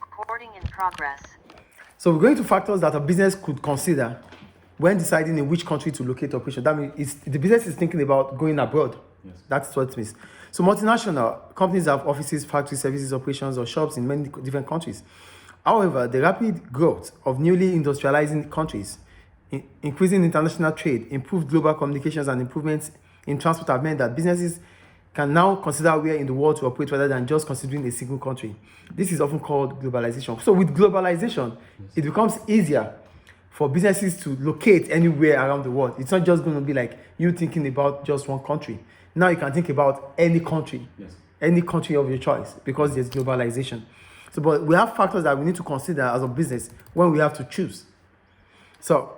Recording in progress. So we're going to factors that a business could consider when deciding in which country to locate operation. That means the business is thinking about going abroad. Yes. That's what it means. So multinational companies have offices, factories, services, operations, or shops in many different countries. However, the rapid growth of newly industrializing countries, increasing international trade, improved global communications, and improvements in transport have meant that businesses can now consider where in the world to operate rather than just considering a single country. This is often called globalization. So with globalization, it becomes easier for businesses to locate anywhere around the world. It's not just going to be like you thinking about just one country. Now you can think about any country, Yes. any country of your choice, because there's globalization. So, but we have factors that we need to consider as a business when we have to choose. So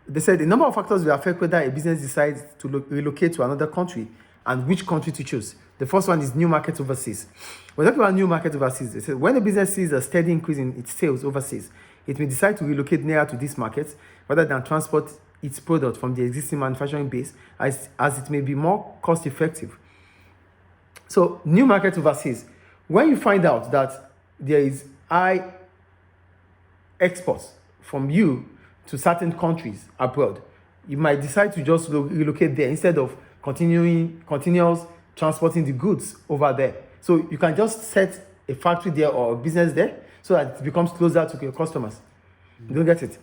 they said the number of factors will affect whether a business decides to relocate to another country and which country to choose. The first one is new markets overseas. We're talking about new markets overseas. They said when a business sees a steady increase in its sales overseas, it may decide to relocate nearer to these markets rather than transport its product from the existing manufacturing base, as it may be more cost effective. So new markets overseas, when you find out that there is high exports from you to certain countries abroad, you might decide to just relocate there instead of continuous transporting the goods over there. So you can just set a factory there or a business there so that it becomes closer to your customers. You don't get it?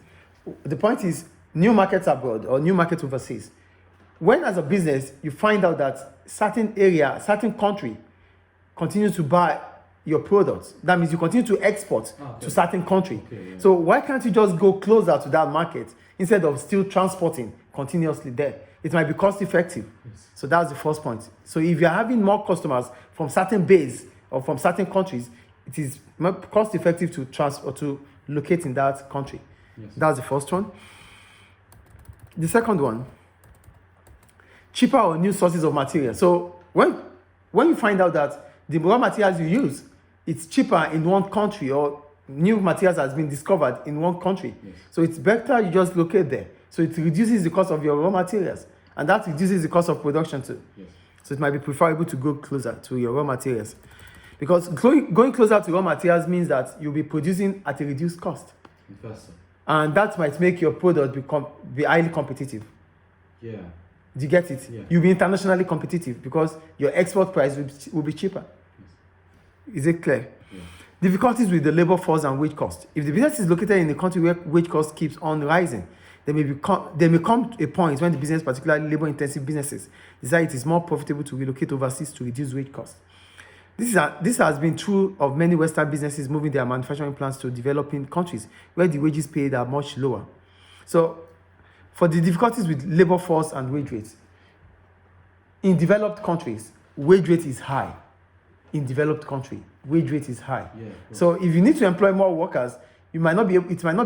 The point is new markets abroad or new markets overseas. When as a business you find out that certain area, certain country continues to buy your products, that means you continue to export to certain country. Okay, yeah. So why can't you just go closer to that market instead of still transporting continuously there? It might be cost effective. Yes. So that's the first point. So if you're having more customers from certain base or from certain countries, it is more cost effective to transport to locate in that country. Yes. That's the first one. The second one, cheaper or new sources of material. So when you find out that the raw materials you use, it's cheaper in one country or new materials has been discovered in one country. Yes. So it's better you just locate there. So it reduces the cost of your raw materials and that reduces the cost of production too. Yes. So it might be preferable to go closer to your raw materials because going closer to raw materials means that you'll be producing at a reduced cost. Faster. And that might make your product be highly competitive. Yeah. Do you get it? Yeah. You'll be internationally competitive because your export price will be cheaper. Is it clear? Yeah. Difficulties with the labor force and wage cost. If the business is located in a country where wage cost keeps on rising, there may come a point when the business, particularly labor-intensive businesses, decide it is more profitable to relocate overseas to reduce wage costs. This has been true of many Western businesses moving their manufacturing plants to developing countries where the wages paid are much lower. So, for the difficulties with labor force and wage rates, in developed countries, wage rate is high. In developed country, wage rate is high. Yeah, so if you need to employ more workers, it might not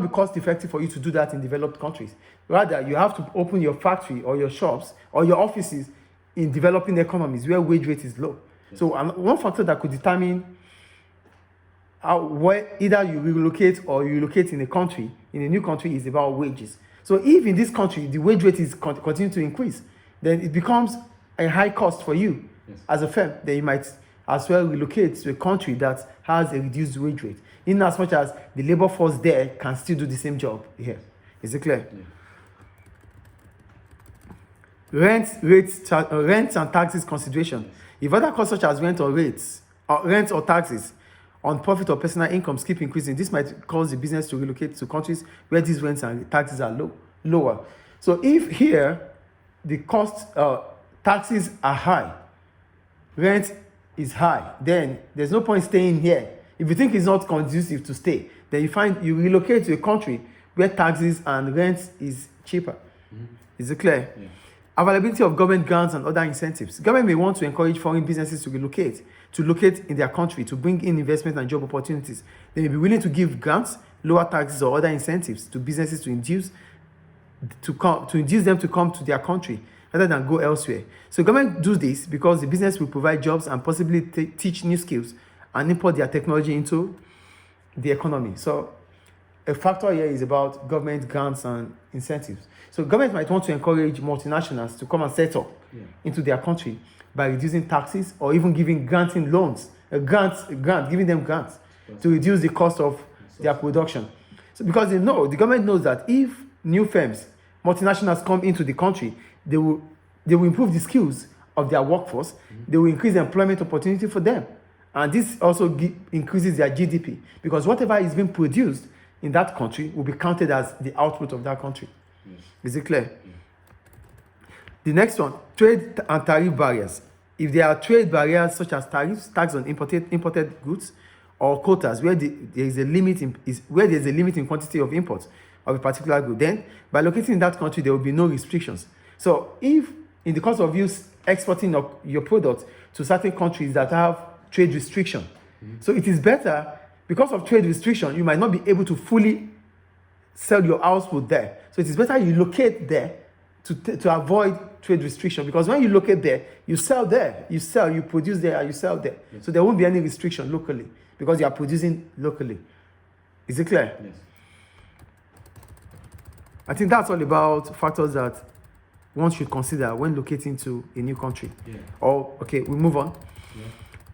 be cost effective for you to do that in developed countries. Rather, you have to open your factory or your shops or your offices in developing economies where wage rate is low. Yes. So one factor that could determine where either you relocate or you relocate in a new country is about wages. So if in this country the wage rate is continue to increase, then it becomes a high cost for you. Yes. As a firm. Then you might as well relocate to a country that has a reduced wage rate, in as much as the labor force there can still do the same job here. Is it clear? Yeah. Rent and taxes consideration. If other costs such as rent or taxes on profit or personal incomes keep increasing, this might cause the business to relocate to countries where these rents and taxes are lower. So if here the taxes are high, rent is high, then there's no point staying here. If you think it's not conducive to stay, then you relocate to a country where taxes and rent is cheaper. Mm-hmm. Is it clear? Yeah. Availability of government grants and other incentives. Government may want to encourage foreign businesses to locate in their country to bring in investment and job opportunities. They may be willing to give grants, lower taxes, or other incentives to businesses to induce them to come to their country rather than go elsewhere. So government do this because the business will provide jobs and possibly teach new skills and import their technology into the economy. So a factor here is about government grants and incentives. So government might want to encourage multinationals to come and set up into their country by reducing taxes or even giving giving them grants. to reduce the cost of their production. So because the government knows that if new firms, multinationals come into the country, they will improve the skills of their workforce. They will increase employment opportunity for them. And this also increases their GDP, because whatever is being produced in that country will be counted as the output of that country. Yes. Is it clear? The next one, trade and tariff barriers. If there are trade barriers such as tariffs, tax on imported goods, or quotas where there is a limit in quantity of imports of a particular good, then by locating in that country there will be no restrictions. So if in the course of you exporting your product to certain countries that have trade restriction, so it is better, because of trade restriction you might not be able to fully sell your output there. So it is better you locate there to avoid trade restriction, because when you locate there, you sell there, you produce there, and you sell there. Yes. So there won't be any restriction locally, because you are producing locally. Is it clear? Yes. I think that's all about factors that one should consider when locating to a new country. Yeah. Okay, we move on. Yeah.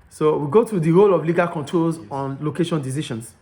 So we go to the role of legal controls on location decisions.